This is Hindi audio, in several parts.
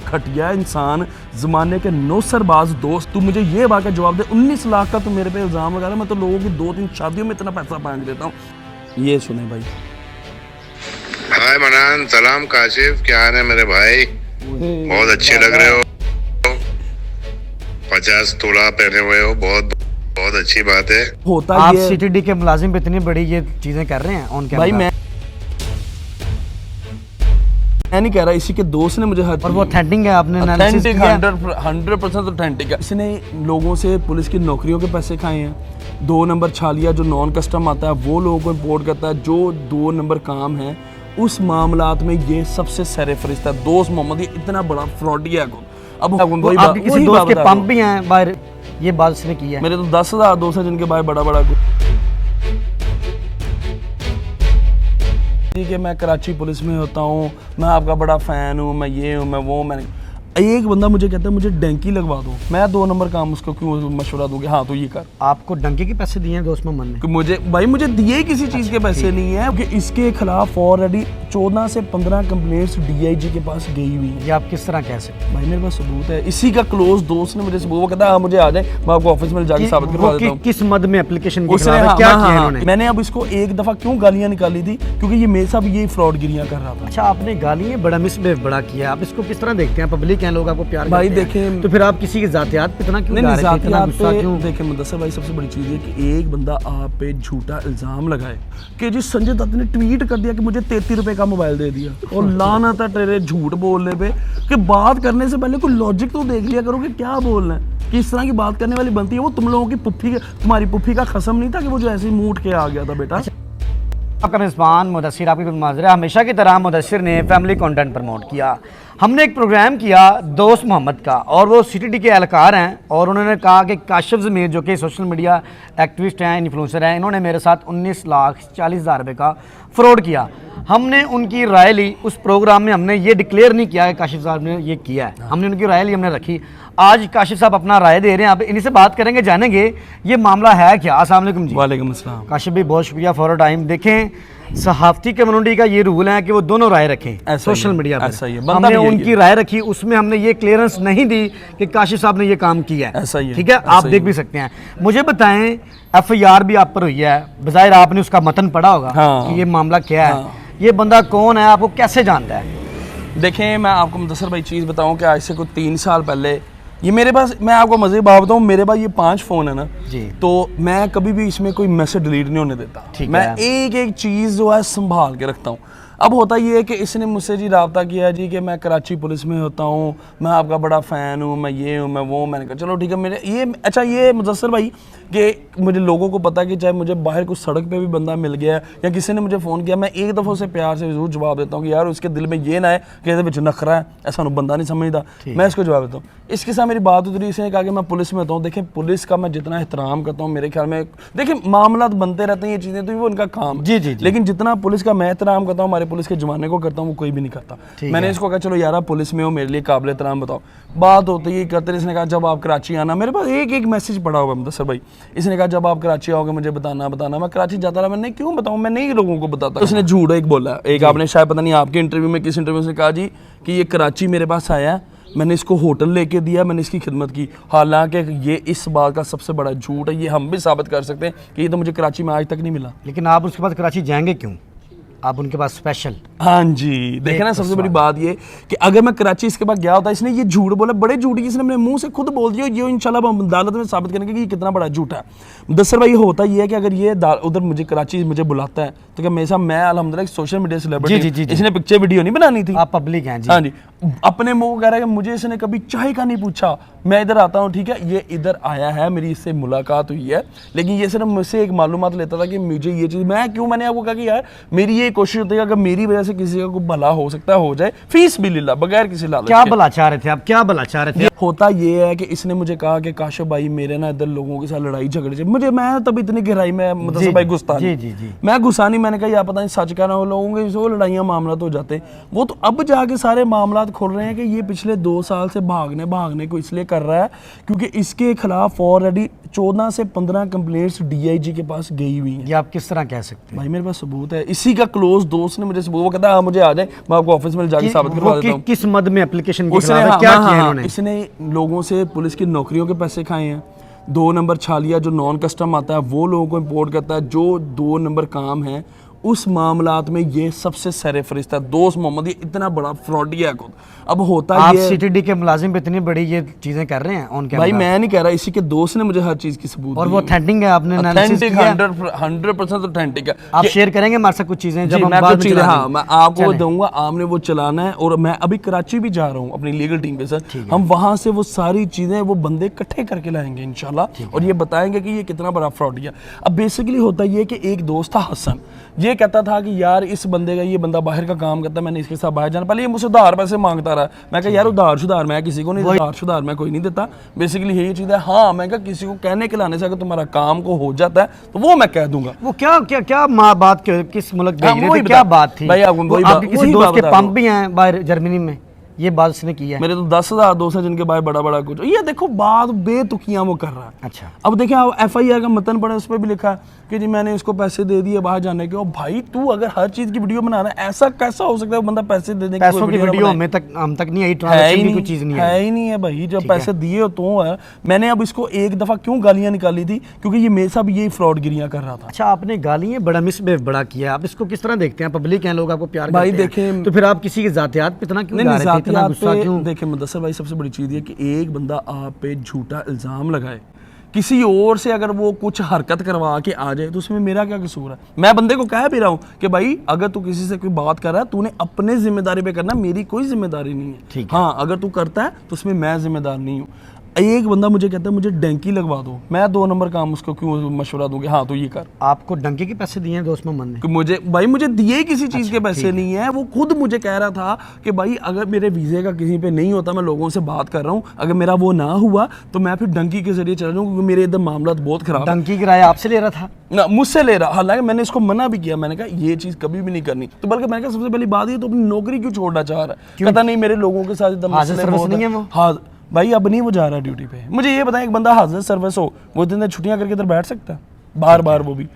घटिया इंसान, जमाने के नौसरबाज दोस्त, तू मुझे ये बात का जवाब दे। 19 लाख का तू मेरे पे इल्जाम लगा रहा है। मैं तो लोगों की 2-3 शादियों में इतना पैसा बांट देता हूँ। ये सुने भाई। हाय मनान, सलाम काशिफ, क्या हाल है मेरे भाई? बहुत अच्छे लग रहे हो, 50 तोला पहने हुए हो, बहुत बहुत अच्छी बात है। होता आप ये सीटीडी के मुलाजिम पे इतनी बड़ी ये चीजें कर रहे हैं ऑन कैमरा। भाई मैं नहीं कह रहा, इसी के दोस्त ने मुझे हर और वो ऑथेंटिक है, आपने एनालिसिस ऑथेंटिक किया? 100% ऑथेंटिक है। इसने लोगों से पुलिस की नौकरियों के पैसे खाए हैं। 2 नंबर छालिया जो नॉन कस्टम आता है वो लोगों को इम्पोर्ट करता है। जो 2 नंबर काम है उस मामलात में ये सबसे सरफरिश्ता है। दोस्त मोहम्मद ये इतना बड़ा फ्रॉडी है। अब आपके किसी दोस्त के पंप भी हैं बाहर, ये बात उसने की है? मेरे तो 10,000 दोस्त हैं जिनके भाई बड़ा बड़ा ठीक है। मैं कराची पुलिस में होता हूँ, मैं आपका बड़ा फ़ैन हूँ, मैं ये हूँ, मैं वो। मैंने एक बंदा मुझे कहता है मुझे डंकी लगवा दो, मैं 2 नंबर काम उसको क्यों मशवरा दूंगी? हाँ तो ये कर। आपको डंकी के पैसे दिए हैं दोस्त मोहम्मद ने? कि मुझे भाई मुझे दिए किसी चीज़ के पैसे नहीं है, क्योंकि इसके खिलाफ ऑलरेडी 14 से 15 कंप्लेंट्स डीआईजी के पास गई हुई है। ये आप किस तरह कह सकते हैं? भाई मेरे पास सबूत है। इसी का क्लोज दोस्त ने मुझे सबूत, वो कहता है हाँ मुझे आ जाए, मैं आपको ऑफिस में जाके साबित करवा देता हूँ। किस मद में एप्लीकेशन उसने क्या किया इन्होंने? मैंने अब इसको एक दफ़ा क्यों गालियाँ निकाली थी, क्योंकि ये मेरे साथ ये फ्रॉड गिरियाँ कर रहा था। अच्छा, आपने गालियाँ बड़ा मिसबिहेव बड़ा किया, आप इसको किस तरह देखते हैं? पब्लिक हैं, लोग आपको प्यार भाई करते हैं, देखें तो फिर आप किसी की जातियात पे इतना क्यों नहीं जा रहे थे, इतना जातियात गुस्सा क्यों? पे देखें मुदस्सिर भाई, सबसे बड़ी चीज़ है कि एक बंदा आप पे झूठा इल्ज़ाम लगाए कि जी संजय दत्त ने ट्वीट कर दिया कि मुझे 33 रुपए का मोबाइल दे दिया, और लानत है तेरे झूठ बोलने पे कि बात करने से पहले कोई लॉजिक तो देख लिया करो कि क्या बोलना है। कि इस तरह की बात करने वाली बनती है। वो तुम लोगों की तुम्हारी पुप्पी का कसम नहीं था कि वो जो ऐसे ही मूठ के आ गया था बेटा। आपका मेज़बान मुदस्सिर आपकी माजरा, हमेशा की तरह मुदस्सिर ने फैमिली कंटेंट प्रमोट किया। हमने एक प्रोग्राम किया दोस्त मोहम्मद का, और वो सीटीडी के एहलकार हैं, और उन्होंने कहा कि काशिफ ज़मीर जो कि सोशल मीडिया एक्टिविस्ट हैं, इन्फ्लुएंसर हैं, इन्होंने मेरे साथ 19,40,000 रुपये का फ्रॉड किया। हमने उनकी राय ली। उस प्रोग्राम में हमने ये डिक्लेयर नहीं किया कि काशिफ साहब ने ये किया है, हमने उनकी राय ली, हमने रखी। आज काशिफ साहब अपना राय दे रहे हैं, आप इन्हीं से बात करेंगे, जानेंगे ये मामला है क्या। अस्सलाम वालेकुम जी। वालेकुम अस्सलाम। काशिफ भाई बहुत शुक्रिया फॉर टाइम। देखें, सहाफ़ती कम्युनिटी का ये रूल है कि वो दोनों राय रखें सोशल मीडिया पर। हमने उनकी राय रखी, उसमें हमने ये क्लियरेंस नहीं दी कि काशिफ साहब ने ये काम किया है। ऐसा ही है, ठीक है, आप देख भी सकते हैं। मुझे बताएं, FIR भी आप पर हुई है, बज़ाहिर आपने उसका मतन पढ़ा होगा कि ये मामला क्या है, ये बंदा कौन है, आपको कैसे जानता है? देखें मैं आपको मुदस्सिर भाई चीज़ बताऊं कि आज से कोई 3 साल पहले ये मेरे पास, मैं आपको मज़े बात बताऊं, मेरे पास ये 5 फ़ोन है ना जी, तो मैं कभी भी इसमें कोई मैसेज डिलीट नहीं होने देता। मैं एक एक चीज़ जो है संभाल के रखता हूँ। अब होता ये है कि इसने मुझसे जी रब्ता किया जी कि मैं कराची पुलिस में होता हूँ, मैं आपका बड़ा फ़ैन हूँ, मैं ये हूँ, मैं वो। मैंने कहा चलो ठीक है। मेरे ये अच्छा ये मुदस्सिर भाई कि मुझे लोगों को पता है कि चाहे मुझे बाहर कुछ सड़क पे भी बंदा मिल गया या किसी ने मुझे फ़ोन किया, मैं एक दफ़ा उसे प्यार से ज़रूर जवाब देता हूँ कि यार उसके दिल में ये ना है कि ਇਹਦੇ ਵਿੱਚ नखरा है, ऐसा बंदा नहीं समझता, मैं इसको जवाब देता हूँ। इसके साथ मेरी बात उतरी, इसने कहा कि मैं पुलिस में होता हूँ। देखें पुलिस का मैं जितना एहतराम करता हूँ, मेरे ख्याल में देखें मामला बनते रहते हैं, ये चीज़ें तो वो उनका काम जी जी, लेकिन जितना पुलिस का मैं एहतराम करता हूँ, हमारे पुलिस के जमाने को करता हूँ, वो कोई भी नहीं करता। मैंने इसको कहा चलो यार आप पुलिस में हो, मेरे लिए काबिल एहतराम बताओ। बात होती है करते, इसने कहा जब आप कराची आना, मेरे पास एक एक मैसेज पड़ा हुआ मुदस्सिर भाई। इसने कहा जब आप कराची आओगे मुझे बताना। मैं कराची जाता रहा, मैंने क्यों बताऊँ, मैं नहीं लोगों को बताता। उसने झूठ एक बोला, एक आपने शायद पता नहीं आपके इंटरव्यू में किस इंटरव्यू में कहा जी कि ये कराची मेरे पास आया, मैंने इसको होटल लेके दिया, मैंने इसकी खिदमत की। हालांकि ये इस बात का सबसे बड़ा झूठ है, ये हम भी साबित कर सकते हैं कि ये तो मुझे कराची में आज तक नहीं मिला। लेकिन आप उसके बाद कराची जाएंगे क्यों? आप उनके पास स्पेशल? हाँ जी, देखे ना सबसे बड़ी बात ये कि अगर मैं कराची इसके बाद गया होता, इसने ये झूठ बोला, बड़े झूठ, इसने अपने मुंह से खुद बोल दिया। ये इंशाल्लाह हम अदालत में साबित करेंगे कि ये कितना बड़ा झूठ है। मुदस्सिर भाई होता ये है कि अगर ये उधर मुझे कराची मुझे बुलाता है तो क्या मेरे साथ, मैं अल्हम्दुलिल्लाह सोशल मीडिया सेलिब्रिटी, इसने पिक्चर वीडियो नहीं बनानी थी, आप पब्लिक हैं जी। हाँ जी, अपने मुंह कह रहा है कि मुझे इसने कभी चाय का नहीं पूछा, मैं इधर आता हूँ, ठीक है। ये इधर आया है, मेरी इससे मुलाकात हुई है, लेकिन ये सिर्फ मुझसे एक मालूमात लेता था कि मुझे ये चीज़, मैं क्यों, मैंने आपको कहा कि यार मेरी ये कोशिश होती है अगर मेरी वजह से किसी का कोई भला हो सकता है हो जाए, फीस भी लिल्ला, बगैर किसी लालच। क्या भला चाह रहे थे आप, क्या भला चाह रहे थे? होता ये है कि इसने मुझे कहा कि काशिफ भाई मेरे ना इधर लोगों के साथ लड़ाई झगड़े, मुझे मैं तब इतनी गहराई में मुदस्सिर भाई गुस्सा नहीं, मैं गुस्सा नहीं, मैंने कहा यार पता नहीं सच कहना, वो लोगों के जो लड़ाइयाँ मामला तो हो जाते हैं, वो तो अब जाके सारे मामला खुल रहे हैं कि ये पिछले 2 साल से भागने को इसलिए कर रहा है क्योंकि इसके खिलाफ ऑलरेडी 14 से 15 कंप्लेंट्स डीआईजी के पास गई हुई हैं। ये आप किस तरह कह सकते हैं? भाई मेरे पास सबूत है, इसी का क्लोज दोस्त ने मुझे सबूत, वो कहता है मुझे आ जाए, मैं आपको ऑफिस में जाके साबित करवा देता हूँ। किस मद में एप्लीकेशन की उसने क्या किया इन्होंने? इसने लोगों से पुलिस की नौकरियों के पैसे खाए हैं। 2 नंबर छालिया जो नॉन कस्टम आता है वो लोगों को इम्पोर्ट करता है, जो 2 नंबर काम है उस मामलात में ये सबसे सरफरिस्त है। दोस्त मोहम्मद ये इतना बड़ा फ्रॉडिया है खुद। अब होता आप ये सीटीडी के मुलाजिम पे इतनी बड़ी ये चीजें कर रहे हैं ऑन कैमरा? भाई मैं नहीं कह रहा, इसी के दोस्त ने मुझे हर चीज की सबूत और वो ऑथेंटिक है, आपने एनालिसिस ऑथेंटिक किया? 100% ऑथेंटिक है। आप शेयर करेंगे हमारे साथ कुछ चीजें जब हम मैं बाद कुछ में चीजें, चला हाँ देंगे। मैं आपको दूंगा, आपने वो चलाना है। और मैं अभी कराची भी जा रहा हूँ अपनी लीगल टीम के साथ, हम वहां से वो सारी चीजें वो बंदे इकट्ठे करके लाएंगे इंशाल्लाह, और ये बताएंगे कि ये कितना बड़ा फ्रॉड है। अब बेसिकली होता ये कि एक दोस्त था हसन, ये कहता था कि यार इस बंदे का, ये बंदा बाहर का काम करता है, मैंने इसके साथ बाहर जाना, पहले ये मुझसे उधार पैसे मांगता रहा। मैं कहा यार उधार शुधार मैं किसी को नहीं, उधार शुधार मैं कोई नहीं देता, बेसिकली यही चीज़ है। हाँ मैं कहा किसी को कहने के लाने से अगर तुम्हारा काम को हो जाता है तो वो मैं कह दूंगा। वो क्या बात किस मुल्क भेज रहे थे, वही क्या बता- बात थी? भाई आपको वही आपके बात- किसी वही दोस्त बात के बता पंप रहा भी हैं बाहर जर्मनी में, ये बात उसने की है? मेरे तो 10,000 दोस्त हैं जिनके भाई बड़ा बड़ा कुछ, ये देखो बात बेतुकियां वो कर रहा है। अच्छा, अब देखिए आप FIR का मतन पढ़े, उस पर भी लिखा है कि जी मैंने इसको पैसे दे दिए बाहर जाने के। और भाई तू अगर हर चीज की वीडियो बनाना है, ऐसा कैसा हो सकता है वो बंदा पैसे देने पैसों की वीडियो हम तक नहीं आई, ट्रांजैक्शन की कोई चीज नहीं है ही नहीं है भाई। जब पैसे दिए हो तो है। मैंने अब इसको एक दफा क्यों गालियां निकाली थी, क्योंकि ये मेरे साथ यही फ्रॉड गिरियां कर रहा था। अच्छा, आपने गालियां बड़ा मिसबिहेव बड़ा किया, आप इसको किस तरह देखते हैं? पब्लिक हैं, लोग आपको प्यार भाई करते हैं, देखें- तो फिर आप किसी के जातियात पे इतना क्यों गा रहे थे, इतना गुस्सा क्यों? देखिए मुदस्सर भाई सबसे बड़ी चीज़ ये कि एक बंदा आप पे झूठा इल्ज़ाम लगाए, किसी और से अगर वो कुछ हरकत करवा के आ जाए तो उसमें मेरा क्या कसूर है? मैं बंदे को कह भी रहा हूँ कि भाई अगर तू किसी से कोई बात कर रहा है तूने अपने जिम्मेदारी पे करना, मेरी कोई जिम्मेदारी नहीं है। ठीक है। हाँ अगर तू करता है तो उसमें मैं जिम्मेदार नहीं हूँ। एक बंदा मुझे कहता है मुझे डंकी लगवा दो, मैं 2 नंबर काम उसको क्यों मशवरा दूंगी? हाँ तो ये कर। आपको डंके के पैसे दिए हैं दोस्त मोहम्मद ने? कि मुझे दिए किसी चीज़ के पैसे नहीं है। वो खुद मुझे कह रहा था कि भाई अगर मेरे वीज़े का किसी पे नहीं होता, मैं लोगों से बात कर रहा हूँ, अगर मेरा वो ना हुआ तो मैं फिर डंकी के जरिए चला जाऊँ, क्योंकि मेरे इधर मामला बहुत खराब है। डंकी किराया आपसे ले रहा था? ना मुझसे ले रहा, हालांकि मैंने इसको मना भी किया, मैंने कहा ये चीज़ कभी भी नहीं करनी। तो बल्कि मैंने कहा सबसे पहली बात ये तो अपनी नौकरी क्यों छोड़ना चाह रहा है? कहता नहीं मेरे लोगों के साथ एकदम हाजिर मसले सर्विस बहुत नहीं हैं। है वो? हाँ भाई अब नहीं वो जा रहा है ड्यूटी पे। मुझे ये बताएं, एक बंदा हाजिर सर्विस हो वो इतने छुट्टियां करके इधर बैठ सकता है बार बार? वो भी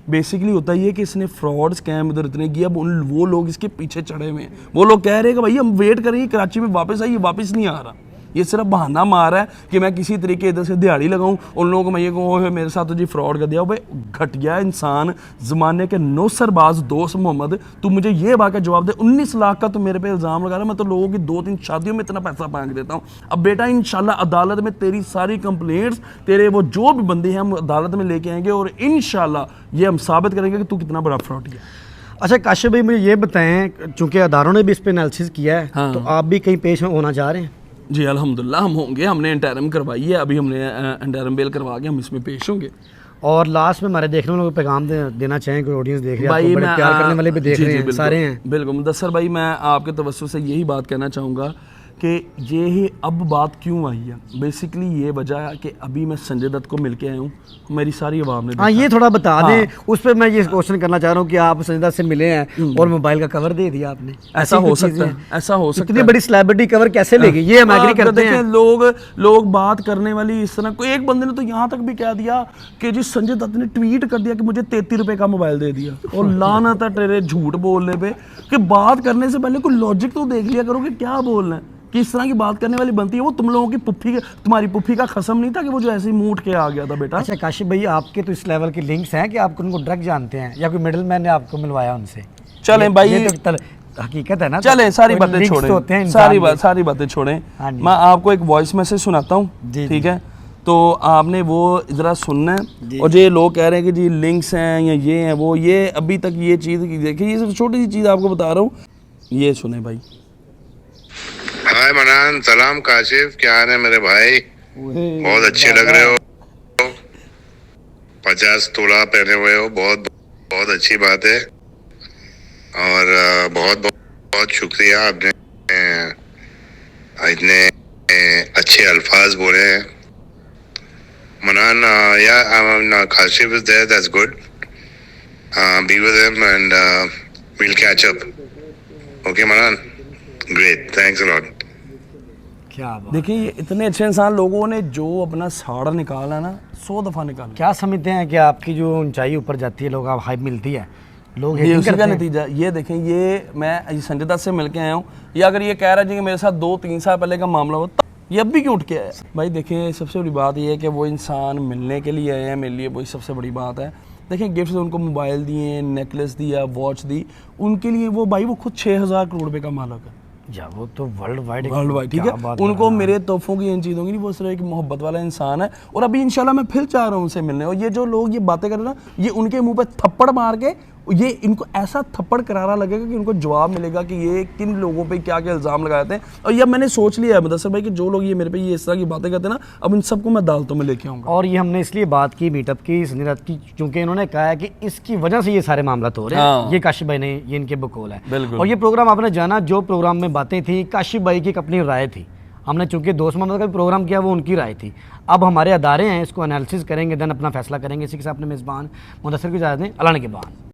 बेसिकली होता ही है कि इसने फ्रॉड स्कैम इधर इतने किया, वो लोग इसके पीछे चढ़े हुए हैं। वो लोग कह रहे हैं कि भाई हम वेट करेंगे कराची में वापस आइए, वापस नहीं आ रहा। ये सिर्फ बहाना मार रहा है कि मैं किसी तरीके इधर से दिहाड़ी लगाऊं, उन लोगों को मैं ये कहूँ मेरे साथ तो जी फ्रॉड कर दिया। भाई घटिया इंसान, ज़माने के नौसरबाज दोस्त मोहम्मद, तू मुझे ये बात का जवाब दे। 19 लाख का तो मेरे पे इल्ज़ाम लगा रहा है, मैं तो लोगों की 2-3 शादियों में इतना पैसा मांग देता हूँ। अब बेटा इंशाल्लाह अदालत में तेरी सारी कंप्लेंट्स, तेरे वो जो भी बंदे हैं हम अदालत में लेके आएंगे और इंशाल्लाह ये हम साबित करेंगे कि तू कितना बड़ा फ्रॉड है। अच्छा काशिफ भाई मुझे ये बताएं, चूंकि अदारों ने भी इस पर एनालिसिस किया है, हाँ। तो आप भी कहीं पेश होना चाह रहे हैं? जी अल्हम्दुलिल्लाह हम होंगे, हमने इंटरम करवाई है, अभी हमने इंटरम बेल करवा के हम इसमें पेश होंगे। और लास्ट में हमारे देखने वालों को पैगाम देना चाहें, कोई ऑडियंस देख रही है, भाई आपको बड़े मैं प्यार करने वाले भी देख जी, रहे जी, हैं, बिल्कुल, सारे हैं। बिल्कुल मुदस्सर भाई, मैं आपके तवज्जो से यही बात कहना चाहूँगा कि ये ही अब बात क्यों आई है। बेसिकली ये वजह है कि अभी मैं संजय दत्त को मिल के आया हूँ, मेरी सारी आवाम ने हाँ देखा। ये थोड़ा बता हाँ। दें, उस पर मैं ये क्वेश्चन करना चाह रहा हूँ कि आप संजय दत्त से मिले हैं और मोबाइल का कवर दे दिया आपने, ऐसा ऐसी हो कुछ सकता चीज़ें है, हैं। ऐसा हो सकता इतनी है। बड़ी सेलिब्रिटी कवर कैसे लेगी, ये हम एग्री करते देखिए, हैं। लोग बात करने वाली इस तरह, कोई एक बंदे ने तो यहाँ तक भी कह दिया कि जी संजय दत्त ने ट्वीट कर दिया कि मुझे 33 रुपए का मोबाइल दे दिया। और लानत है तेरे झूठ बोलने पे, कि बात करने से पहले कोई लॉजिक तो देख लिया करो कि क्या बोलना है, कि इस तरह की बात करने वाली बनती है। वो तुम लोगों की तुम्हारी पुप्पी का कसम नहीं था कि वो जो ऐसे ही मुंह उठ के आ गया था बेटा। अच्छा काशिफ भाई, आपके तो इस लेवल के लिंक्स हैं कि आप उनको डायरेक्ट जानते हैं या कोई मिडिल मैन ने आपको मिलवाया उनसे? चलें भाई, ये तो हकीकत है ना। चलें सारी कोई बातें links तो होते हैं छोड़ें, इंसान के। सारी बातें छोड़ें। हाँ जी। मैं आपको एक वॉइस मैसेज सुनाता हूँ, जी, ठीक है? तो आपने वो ज़रा सुनना जी। है। और ये लोग कह रहे हैं कि जी लिंक्स हैं या ये हैं वो, ये अभी तक ये चीज़ देखिए, ये सिर्फ छोटी सी चीज़ आपको बता रहा हूँ, ये सुने भाई। हाय मनान, सलाम काशिफ, क्या हाल है मेरे भाई? बहुत अच्छे लग रहे हो, 50 तोला पहने हुए हो, बहुत बहुत अच्छी बात है। और बहुत बहुत शुक्रिया, आपने इतने अच्छे अल्फाज बोले हैं। मनान, या Kashif is there, that's good. be with him and we'll catch up. Okay, Manan? Great. Thanks a lot. क्या बात। देखिए ये इतने अच्छे इंसान, लोगों ने जो अपना साड़ा निकाला ना 100 दफ़ा निकाला। क्या समझते हैं कि आपकी जो ऊंचाई ऊपर जाती है, लोग आप हाइप मिलती है, लोग ये hating उसी करते का हैं। नतीजा। ये देखें, ये मैं संजय दत्त से मिल के आया हूँ, ये अगर ये कह रहा है जी कि मेरे साथ 2-3 साल पहले का मामला हो, तो ये अब भी क्यों उठ के आया? भाई देखें, सबसे बड़ी बात ये है कि वो इंसान मिलने के लिए आए हैं, मेरे लिए वही सबसे बड़ी बात है। देखें, गिफ्ट उनको मोबाइल दिए, नेकलेस दिया, वॉच दी, उनके लिए वो भाई वो खुद 6000 करोड़ रुपए का मालिक है या वो तो वर्ल्ड वाइड ठीक है। उनको मेरे तोहफों की इन चीज़ों की नहीं, वो सिर्फ एक मोहब्बत वाला इंसान है। और अभी इंशाल्लाह मैं फिर चाह रहा हूँ उनसे मिलने। और ये जो लोग ये बातें कर रहे हैं ना, ये उनके मुंह पे थप्पड़ मार के, ये इनको ऐसा थप्पड़ करारा लगेगा कि उनको जवाब मिलेगा कि ये किन लोगों पे क्या क्या इल्ज़ाम लगाए थे। और ये मैंने सोच लिया है मुदस्सिर भाई कि जो लोग ये मेरे पे ये इस तरह की बातें करते हैं ना, अब इन सबको मैं अदालतों में लेके आऊँगा। और ये हमने इसलिए बात की मीटअप की, संजय दत्त की, क्योंकि इन्होंने कहा है कि इसकी वजह से ये सारे मामला हो रहे हैं। हाँ। ये काशिफ भाई ने, ये इनके बकौल है। बिल्कुल। और ये प्रोग्राम आपने जाना, जो प्रोग्राम में बातें थी, काशिफ भाई की एक अपनी राय थी। हमने चूंकि दोस्त मोहम्मद का भी प्रोग्राम किया, वो उनकी राय थी। अब हमारे अदारे हैं, इसको एनालिसिस करेंगे, देन अपना फैसला करेंगे। इसी के साथ अपने मेज़बान मुदस्सिर को इजाज़त दें। अल्लाह ने के बाद।